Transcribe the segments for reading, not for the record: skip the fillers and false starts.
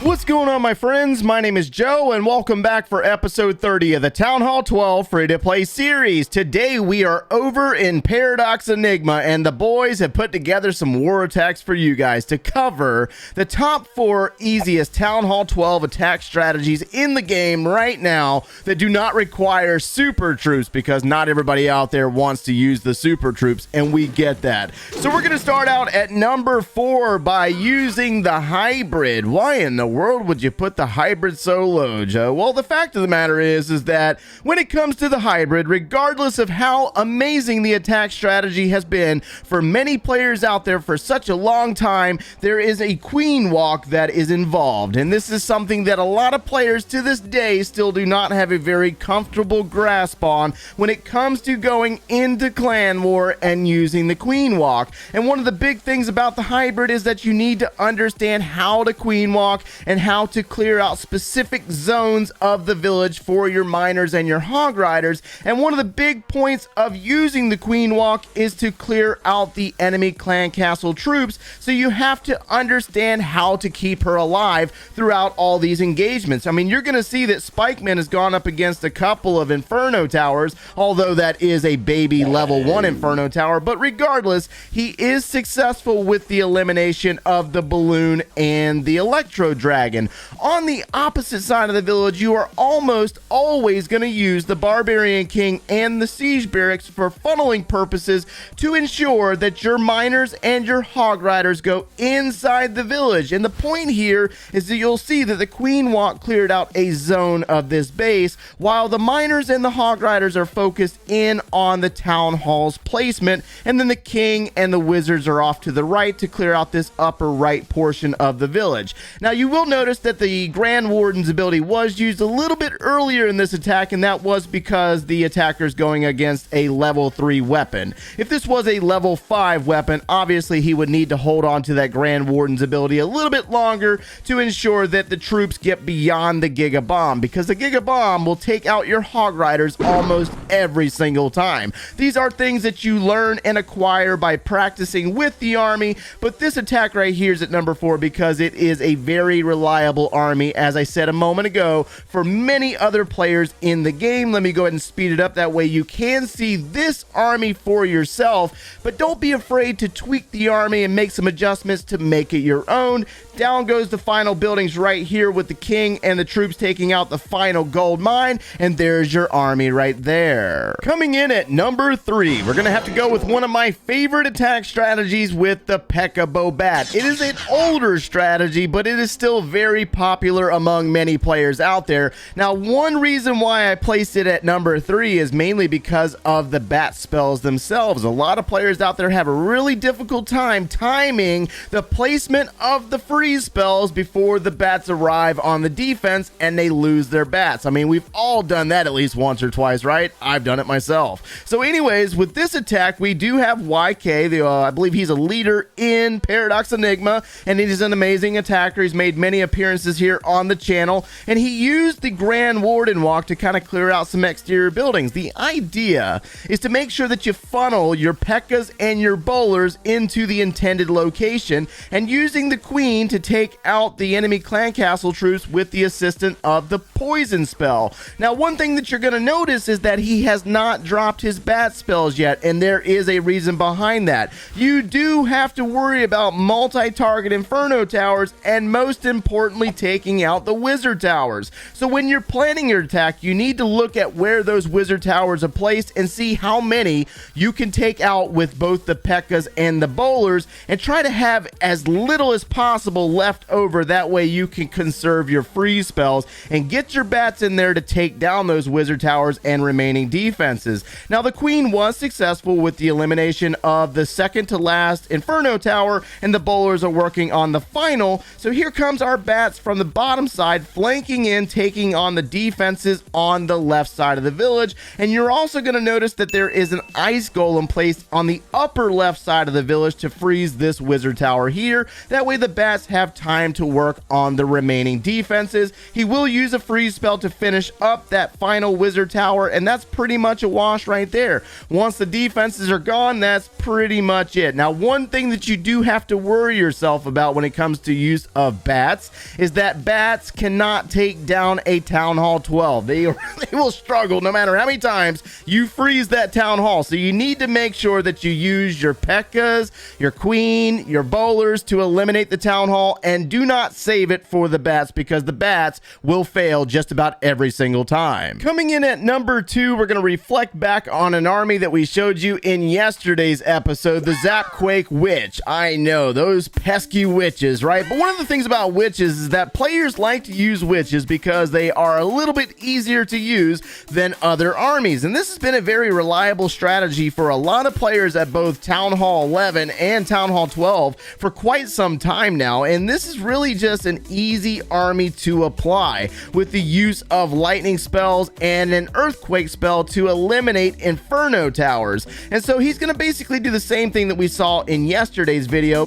What's going on, my friends? My name is Joe, and welcome back for episode 30 of the Town Hall 12 free-to-play series. Today, we are over in Paradox Enigma, and the boys have put together some war attacks for you guys to cover the top 4 easiest Town Hall 12 attack strategies in the game right now that do not require super troops, because not everybody out there wants to use the super troops, and we get that. So we're going to start out at number 4 by using the hybrid. Why in the world would you put the hybrid so low, Joe? Well, the fact of the matter is that when it comes to the hybrid, regardless of how amazing the attack strategy has been for many players out there for such a long time, there is a queen walk that is involved, and this is something that a lot of players to this day still do not have a very comfortable grasp on when it comes to going into clan war and using the queen walk. And one of the big things about the hybrid is that you need to understand how to queen walk and how to clear out specific zones of the village for your miners and your hog riders. And one of the big points of using the queen walk is to clear out the enemy clan castle troops, so you have to understand how to keep her alive throughout all these engagements. I mean, you're going to see that Spikeman has gone up against a couple of Inferno towers, although that is a baby level 1 Inferno tower, but regardless, he is successful with the elimination of the balloon and the Electro Dragon. On the opposite side of the village, you are almost always going to use the Barbarian King and the Siege Barracks for funneling purposes to ensure that your miners and your hog riders go inside the village. And the point here is that you'll see that the Queen Walk cleared out a zone of this base, while the miners and the hog riders are focused in on the town hall's placement, and then the king and the wizards are off to the right to clear out this upper right portion of the village. Now, you will notice that the Grand Warden's ability was used a little bit earlier in this attack, and that was because the attacker's going against a level 3 weapon. If this was a level 5 weapon, obviously he would need to hold on to that Grand Warden's ability a little bit longer to ensure that the troops get beyond the Giga Bomb, because the Giga Bomb will take out your hog riders almost every single time. These are things that you learn and acquire by practicing with the army, but this attack right here is at number 4 because it is a very reliable army, as I said a moment ago, for many other players in the game. Let me go ahead and speed it up, that way you can see this army for yourself, but don't be afraid to tweak the army and make some adjustments to make it your own. Down goes the final buildings right here with the king and the troops taking out the final gold mine, and there's your army right there. Coming in at number 3, we're gonna have to go with one of my favorite attack strategies with the Pekka BoBat. It is an older strategy, but it is still very popular among many players out there. Now, one reason why I placed it at number 3 is mainly because of the bat spells themselves. A lot of players out there have a really difficult time timing the placement of the freeze spells before the bats arrive on the defense and they lose their bats. I mean, we've all done that at least once or twice, right? I've done it myself. So anyways, with this attack, we do have YK. I believe he's a leader in Paradox Enigma, and he's an amazing attacker. He's made many appearances here on the channel, and he used the Grand Warden Walk to kind of clear out some exterior buildings. The idea is to make sure that you funnel your Pekkas and your bowlers into the intended location, and using the queen to take out the enemy clan castle troops with the assistance of the poison spell. Now, one thing that you're going to notice is that he has not dropped his bat spells yet, and there is a reason behind that. You do have to worry about multi-target Inferno towers, and most importantly, taking out the wizard towers. So when you're planning your attack, you need to look at where those wizard towers are placed and see how many you can take out with both the Pekkas and the bowlers, and try to have as little as possible left over. That way you can conserve your freeze spells and get your bats in there to take down those wizard towers and remaining defenses. Now, the queen was successful with the elimination of the second to last Inferno tower, and the bowlers are working on the final. So here comes our bats from the bottom side, flanking in, taking on the defenses on the left side of the village. And you're also going to notice that there is an ice golem placed on the upper left side of the village to freeze this wizard tower here. That way the bats have time to work on the remaining defenses. He will use a freeze spell to finish up that final wizard tower, and that's pretty much a wash right there. Once the defenses are gone, that's pretty much it. Now, one thing that you do have to worry yourself about when it comes to use of bats bats is that bats cannot take down a Town Hall 12. They will struggle no matter how many times you freeze that Town Hall. So you need to make sure that you use your Pekkas, your Queen, your bowlers to eliminate the Town Hall, and do not save it for the bats because the bats will fail just about every single time. Coming in at number 2, we're going to reflect back on an army that we showed you in yesterday's episode, the Zap Quake Witch. I know, those pesky witches, right? But one of the things about witches is that players like to use witches because they are a little bit easier to use than other armies. And this has been a very reliable strategy for a lot of players at both Town Hall 11 and Town Hall 12 for quite some time now. And this is really just an easy army to apply with the use of lightning spells and an earthquake spell to eliminate inferno towers. And so he's going to basically do the same thing that we saw in yesterday's video.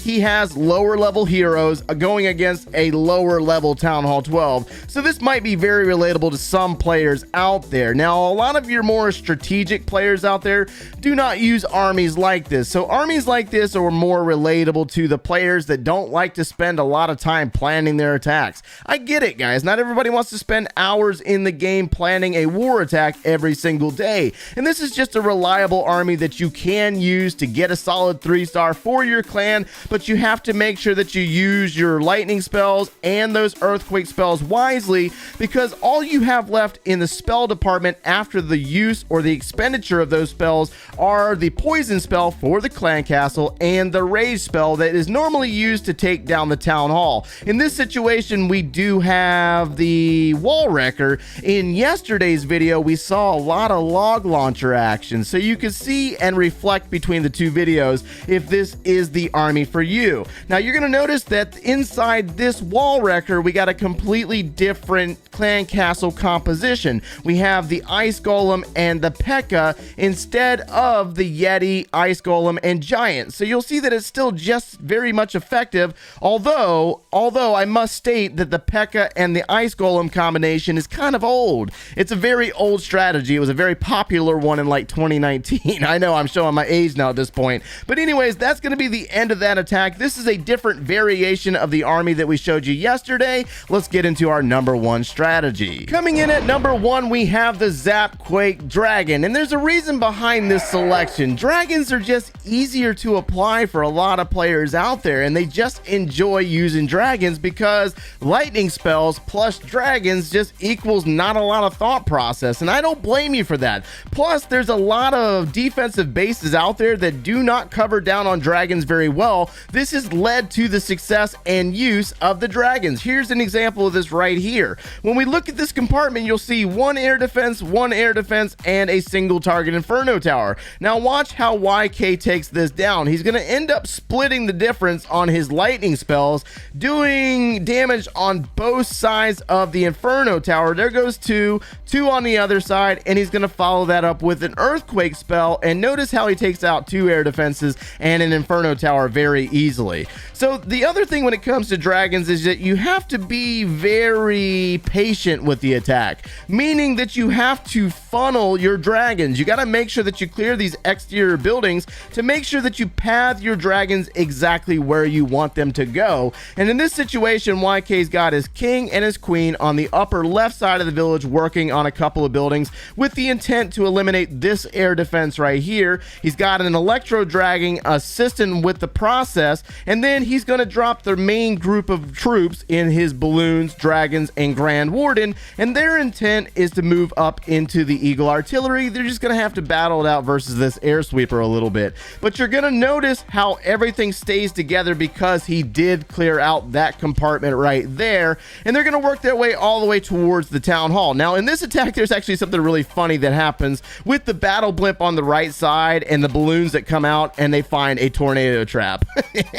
He has lower level heroes going against a lower level Town Hall 12. So this might be very relatable to some players out there. Now, a lot of your more strategic players out there do not use armies like this. So armies like this are more relatable to the players that don't like to spend a lot of time planning their attacks. I get it, guys. Not everybody wants to spend hours in the game planning a war attack every single day. And this is just a reliable army that you can use to get a solid 3-star for your clan, but you have to make sure that you use your lightning spells and those earthquake spells wisely, because all you have left in the spell department after the use or the expenditure of those spells are the poison spell for the clan castle and the rage spell that is normally used to take down the town hall. In this situation, we do have the wall wrecker. In yesterday's video, we saw a lot of log launcher action, so you can see and reflect between the two videos if this is the army for you. Now you're going to notice that inside this wall wrecker we got a completely different clan castle composition. We have the ice golem and the Pekka instead of the Yeti, ice golem, and giant. So you'll see that it's still just very much effective, although I must state that the Pekka and the ice golem combination is kind of old. It's a very old strategy. It was a very popular one in like 2019. I know I'm showing my age now at this point, but anyways, that's going to be the end of that attack. This is a different variation of the army that we showed you yesterday. Let's get into our number 1 strategy. Coming in at number 1, we have the Zap Quake Dragon, and there's a reason behind this selection. Dragons are just easier to apply for a lot of players out there, and they just enjoy using dragons because lightning spells plus dragons just equals not a lot of thought process, and I don't blame you for that. Plus, there's a lot of defensive bases out there that do not cover down on dragons very well. This has led to the success and use of the dragons. Here's an example of this right here. When we look at this compartment, you'll see 1 air defense, 1 air defense, and a single target inferno tower. Now watch how YK takes this down. He's going to end up splitting the difference on his lightning spells, doing damage on both sides of the inferno tower. There goes 2 on the other side, and he's going to follow that up with an earthquake spell, and notice how he takes out 2 air defenses and an inferno tower very easily. So the other thing when it comes to dragons is that you have to be very patient with the attack, meaning that you have to funnel your dragons. You got to make sure that you clear these exterior buildings to make sure that you path your dragons exactly where you want them to go. And in this situation, YK's got his king and his queen on the upper left side of the village working on a couple of buildings with the intent to eliminate this air defense right here. He's got an electro dragon assisting with the process, and then he's going to drop the main group of troops in his balloons, dragons, and Grand Warden, and their intent is to move up into the Eagle Artillery. They're just going to have to battle it out versus this air sweeper a little bit, but you're going to notice how everything stays together because he did clear out that compartment right there, and they're going to work their way all the way towards the town hall. Now in this attack, there's actually something really funny that happens with the battle blimp on the right side and the balloons that come out and they find a tornado trap.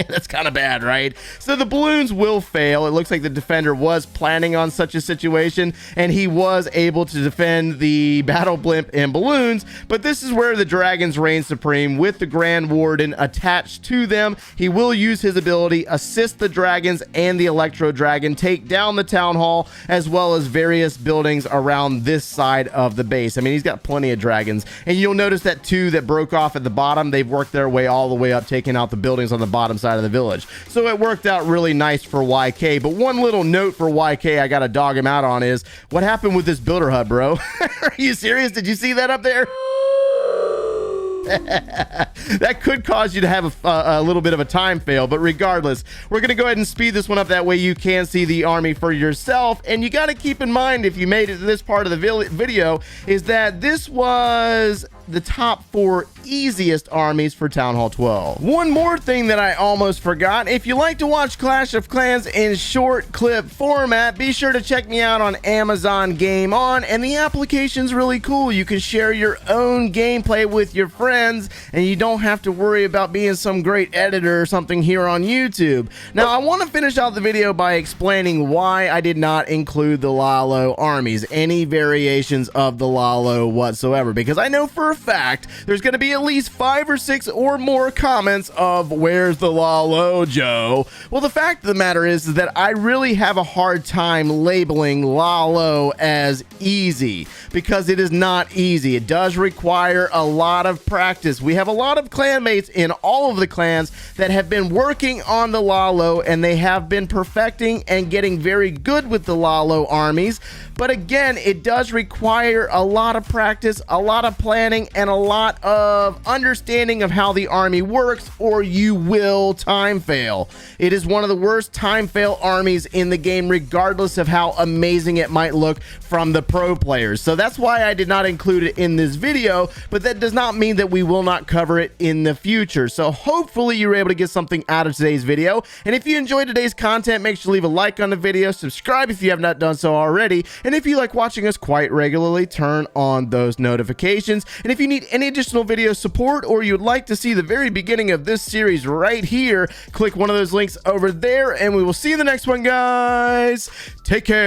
That's kind of bad, right? So the balloons will fail. It looks like the defender was planning on such a situation, and he was able to defend the battle blimp and balloons, but this is where the dragons reign supreme with the Grand Warden attached to them. He will use his ability, assist the dragons and the Electro Dragon, take down the town hall, as well as various buildings around this side of the base. I mean, he's got plenty of dragons, and you'll notice that two that broke off at the bottom, they've worked their way all the way up, taking out the buildings on the bottom side of the village. So it worked out really nice for YK. But one little note for YK I gotta dog him out on is, what happened with this builder hut, bro? Are you serious? Did you see that up there? That could cause you to have a little bit of a time fail, but regardless, we're going to go ahead and speed this one up. That way you can see the army for yourself. And you got to keep in mind, if you made it to this part of the video, is that this was the top 4 easiest armies for Town Hall 12. One more thing that I almost forgot. If you like to watch Clash of Clans in short clip format, be sure to check me out on Amazon Game On, and the application's really cool. You can share your own gameplay with your friends, and you don't have to worry about being some great editor or something here on YouTube. Now, I want to finish out the video by explaining why I did not include the LavaLoon armies, any variations of the LavaLoon whatsoever, because I know for a fact there's going to be at least 5 or 6 or more comments of, where's the LavaLoon, Joe? Well, the fact of the matter is that I really have a hard time labeling LavaLoon as easy, because it is not easy. It does require a lot of practice. We have a lot of clanmates in all of the clans that have been working on the LavaLoon, and they have been perfecting and getting very good with the LavaLoon armies. But again, it does require a lot of practice, a lot of planning, and a lot of understanding of how the army works, or you will time fail. It is one of the worst time fail armies in the game, regardless of how amazing it might look from the pro players. So that's why I did not include it in this video, but that does not mean that we will not cover it in the future. So hopefully you were able to get something out of today's video. And if you enjoyed today's content, make sure to leave a like on the video, subscribe if you have not done so already, and if you like watching us quite regularly, turn on those notifications. And if you need any additional video support, or you would like to see the very beginning of this series right here, click one of those links over there, and we will see you in the next one, guys. Take care.